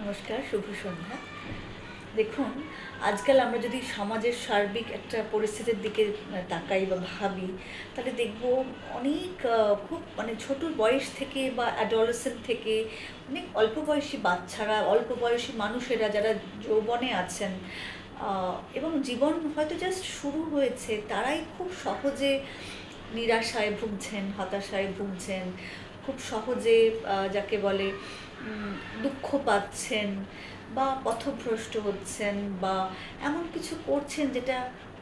নমস্কার, শুভ সন্ধ্যা। দেখুন, আজকাল আমরা যদি সমাজের সার্বিক একটা পরিস্থিতির দিকে তাকাই বা ভাবি, তাহলে দেখব অনেক খুব ছোট বয়স থেকে বা অ্যাডোলেসেন্ট থেকে অনেক অল্প বয়সী বাচ্চারা, অল্প বয়সী মানুষেরা যারা যৌবনে আছেন এবং জীবন হয়তো জাস্ট শুরু হয়েছে, তারাই খুব সহজে নিরাশায় ভুগছেন, হতাশায় ভুগছেন, খুব সহজে যাকে বলে দুঃখ পাচ্ছেন বা পথভ্রষ্ট হচ্ছেন বা এমন কিছু করছেন যেটা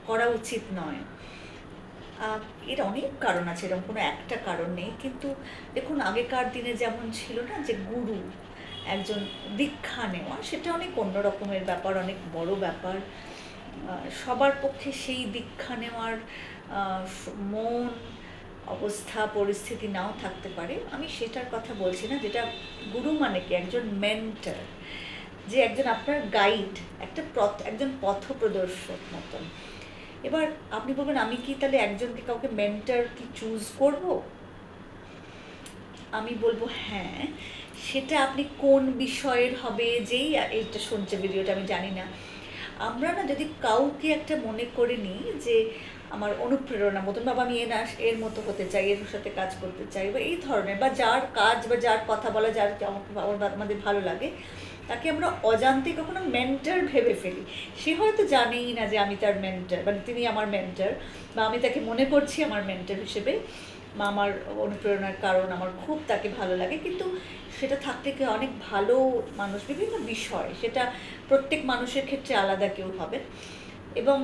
করা উচিত নয়। এর অনেক কারণ আছে, এরকম কোনো একটা কারণ নেই। কিন্তু দেখুন, আগেকার দিনে যেমন ছিল না যে গুরু, একজন দীক্ষা নেওয়া, সেটা অনেক অন্য রকমের ব্যাপার, অনেক বড় ব্যাপার। সবার পক্ষে সেই দীক্ষা নেওয়ার মন, অবস্থা, পরিস্থিতি নাও থাকতে পারে। আমি সেটার কথা বলছি না। যেটা গুরু মানে কি, একজন মেন্টর, যে একজন আপনার গাইড, একজন পথপ্রদর্শক মতন। এবার আপনি বলবেন, আমি কি তাহলে একজনকে, কাউকে মেন্টর কি চুজ করব? আমি বলবো হ্যাঁ, সেটা আপনি কোন বিষয়ের হবে, যেই এইটা শুনছে ভিডিওটা, আমি জানি না। আমরা না যদি কাউকে একটা মনে করে নিই যে আমার অনুপ্রেরণা মতন, বাবা আমি এর মতো হতে চাই, এর সাথে কাজ করতে চাই, বা এই ধরনের, বা যার কাজ বা যার কথা বলা, যার আমাদের ভালো লাগে, তাকে আমরা অজান্তে কখনো মেন্টর ভেবে ফেলি। সে হয়তো জানেই না যে আমি তার মেন্টর, মানে তিনি আমার মেন্টর, বা আমি তাকে মনে করছি আমার মেন্টর হিসেবে, বা আমার অনুপ্রেরণার কারণ, আমার খুব তাকে ভালো লাগে। কিন্তু সেটা থাকতে কি অনেক ভালো মানুষ, বিভিন্ন বিষয়, সেটা প্রত্যেক মানুষের ক্ষেত্রে আলাদা কেউ হবে। এবং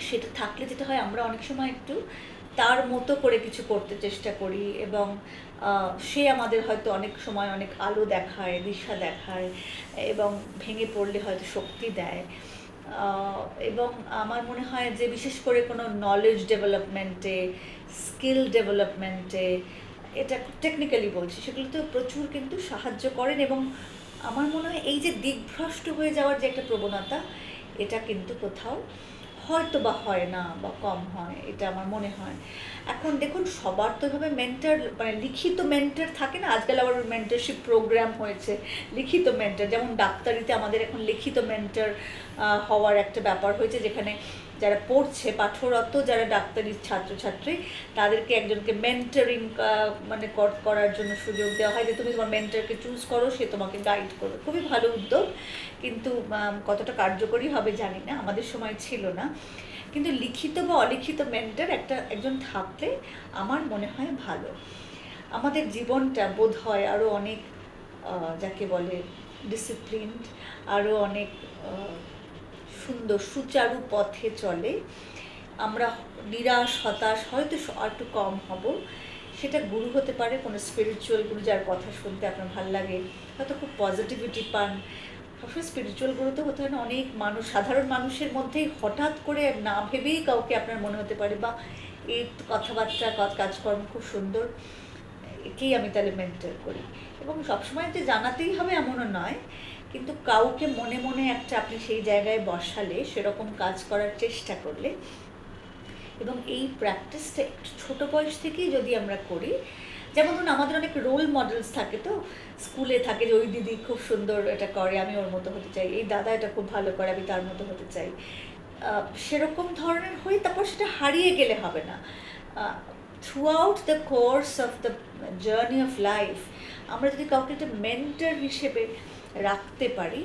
সেটা থাকলে যেটা হয়, আমরা অনেক সময় একটু তার মতো করে কিছু করতে চেষ্টা করি, এবং সে আমাদের হয়তো অনেক সময় অনেক আলো দেখায়, দিশা দেখায়, এবং ভেঙে পড়লে হয়তো শক্তি দেয়। এবং আমার মনে হয় যে বিশেষ করে কোনো নলেজ ডেভেলপমেন্টে, স্কিল ডেভেলপমেন্টে, এটা টেকনিক্যালি বলছি, সেগুলোতে প্রচুর কিন্তু সাহায্য করেন। এবং আমার মনে হয় এই যে দিকভ্রষ্ট হয়ে যাওয়ার যে একটা প্রবণতা, এটা কিন্তু কোথাও হয়তো বা হয় না, বা কম হয়, এটা আমার মনে হয়। এখন দেখুন, সবার তো এভাবে মেন্টর, লিখিত মেন্টর থাকে না। আজকাল আবার মেন্টরশিপ প্রোগ্রাম হয়েছে, লিখিত মেন্টর, যেমন ডাক্তারিতে আমাদের এখন লিখিত মেন্টর হওয়ার একটা ব্যাপার হয়েছে, যেখানে যারা পড়ছে, পাঠরত যারা ডাক্তারি ছাত্রছাত্রী, তাদেরকে একজনকে মেন্টরিং করার জন্য সুযোগ দেওয়া হয়, যে তুমি তোমার মেন্টরকে চুজ করো, সে তোমাকে গাইড করবে। খুবই ভালো উদ্যোগ, কিন্তু কতটা কার্যকরী হবে জানি না, আমাদের সময় ছিল না। কিন্তু লিখিত বা অলিখিত মেন্টর একজন থাকলে আমার মনে হয় ভালো। আমাদের জীবনটা বোধ হয় আরও অনেক যাকে বলে ডিসিপ্লিনড, আরও অনেক সুন্দর সুচারু পথে চলে। আমরা নিরাশ, হতাশ হয়তো একটু কম হব। সেটা গুরু হতে পারে, কোনো স্পিরিচুয়াল গুরু যার কথা শুনতে আপনার ভালো লাগে, হয়তো খুব পজিটিভিটি পান। সবসময় স্পিরিচুয়াল গুরু তো হতে হয় না। অনেক মানুষ, সাধারণ মানুষের মধ্যেই হঠাৎ করে না ভেবেই কাউকে আপনার মনে হতে পারে, বা এই কথাবার্তা, কাজকর্ম খুব সুন্দর, একেই আমি তাহলে মেন্টর করি। এবং সবসময় যে জানাতেই হবে এমনও নয়, কিন্তু কাউকে মনে মনে একটা আপনি সেই জায়গায় বসালে, সেরকম কাজ করার চেষ্টা করলে, এবং এই প্র্যাকটিসটা একটু ছোটো বয়স থেকেই যদি আমরা করি, যেমন ধরুন আমাদের অনেক রোল মডেলস থাকে, তো স্কুলে থাকে যে ওই দিদি খুব সুন্দর এটা করে, আমি ওর মতো হতে চাই, এই দাদা এটা খুব ভালো করে, আমি তার মতো হতে চাই। সেরকম ধরনের হয়ে তারপর সেটা হারিয়ে গেলে হবে না। Through out the course of the journey of life আমরা যদি কাউকে একটা মেন্টর হিসেবে রাখতে পারি,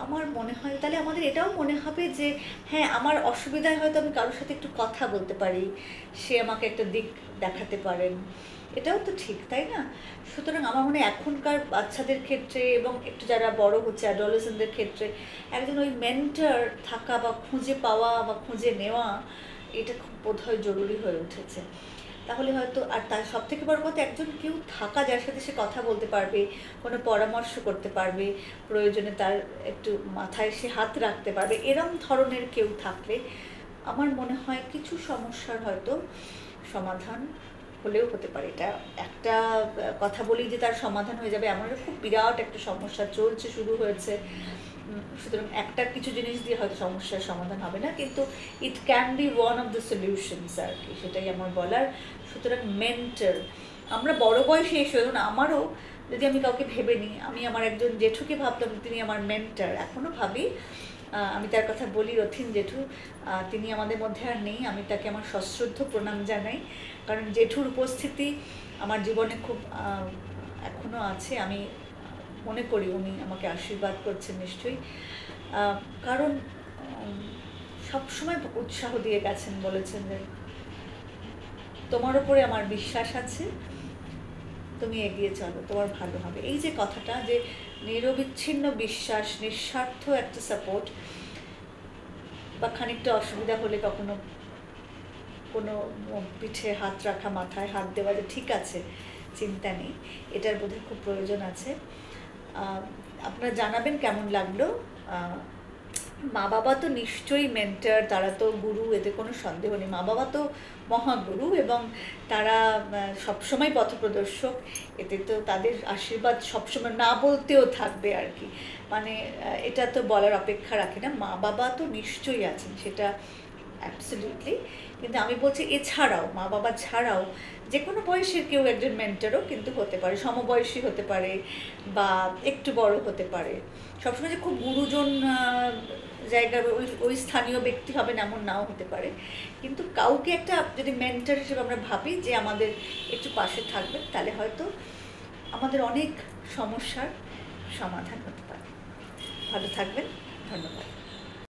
আমার মনে হয় তাহলে আমাদের এটাও মনে হবে যে হ্যাঁ, আমার অসুবিধায় হয়তো আমি কারোর সাথে একটু কথা বলতে পারি, সে আমাকে একটা দিক দেখাতে পারেন, এটাও তো ঠিক, তাই না? সুতরাং আমার মনে হয় এখনকার বাচ্চাদের ক্ষেত্রে, এবং একটু যারা বড় হচ্ছে অ্যাডোলেসেন্টদের ক্ষেত্রে, একজন ওই মেন্টর থাকা বা খুঁজে পাওয়া বা খুঁজে নেওয়া, এটা খুব বোধহয় জরুরি হয়ে উঠেছে। তাহলে হয়তো, আর তার সব থেকে বড় কথা, একজন কেউ থাকা যার সাথে সে কথা বলতে পারবে, কোনো পরামর্শ করতে পারবে, প্রয়োজনে তার একটু মাথায় সে হাত রাখতে পারবে, এরম ধরনের কেউ থাকলে আমার মনে হয় কিছু সমস্যার হয়তো সমাধান হলেও হতে পারে। এটা একটা কথা বলি যে তার সমাধান হয়ে যাবে, এমন খুব বিরাট একটা সমস্যা চলছে, শুরু হয়েছে। সুতরাং একটা কিছু জিনিস দিয়ে হয়তো সমস্যার সমাধান হবে না, কিন্তু it can be one of the solutions আর কি, সেটাই আমার বলার। সুতরাং মেন্টর, আমরা বড় বয়সে এসে, ধরুন আমারও যদি আমি কাউকে ভেবে নিই, আমি আমার একজন জেঠুকে ভাবতাম তিনি আমার মেন্টর, এখনও ভাবি। আমি তার কথা বলি, রথিন জেঠু, তিনি আমাদের মধ্যে আর নেই, আমি তাকে আমার সশ্রদ্ধ প্রণাম জানাই, কারণ জেঠুর উপস্থিতি আমার জীবনে খুব এখনও আছে। আমি মনে করি উনি আমাকে আশীর্বাদ করছেন নিশ্চয়ই, কারণ সবসময় উৎসাহ দিয়ে গেছেন, বলেছেন যে তোমার উপরে আমার বিশ্বাস আছে, তুমি এগিয়ে চলো, তোমার ভালো হবে। এই যে কথাটা, যে নিরবিচ্ছিন্ন বিশ্বাস, নিঃস্বার্থ একটা সাপোর্ট, বা খানিকটা অসুবিধা হলে কখনো কোনো পিঠে হাত রাখা, মাথায় হাত দেওয়া, যে ঠিক আছে চিন্তা নেই, এটার বোধহয় খুব প্রয়োজন আছে। আপনারা জানাবেন কেমন লাগলো। মা বাবা তো নিশ্চয়ই মেন্টর, তারা তো গুরু, এতে কোনো সন্দেহ নেই। মা বাবা তো মহাগুরু এবং তারা সবসময় পথপ্রদর্শক, এতে তো তাদের আশীর্বাদ সবসময় না বলতেও থাকবে আর কি, মানে এটা তো বলার অপেক্ষা রাখে না। মা বাবা তো নিশ্চয়ই আছেন, সেটা অ্যাবসলিউটলি। কিন্তু আমি বলছি এছাড়াও, মা বাবা ছাড়াও যে কোনো বয়সের কেউ একজন মেন্টরও কিন্তু হতে পারে, সমবয়সী হতে পারে বা একটু বড় হতে পারে। সবসময় যে খুব গুরুজন জায়গার ওই স্থানীয় ব্যক্তি হবেন এমন নাও হতে পারে, কিন্তু কাউকে একটা যদি মেন্টর হিসেবে আমরা ভাবি যে আমাদের একটু পাশে থাকবেন, তাহলে হয়তো আমাদের অনেক সমস্যার সমাধান হতে পারে। ভালো থাকবেন, ধন্যবাদ।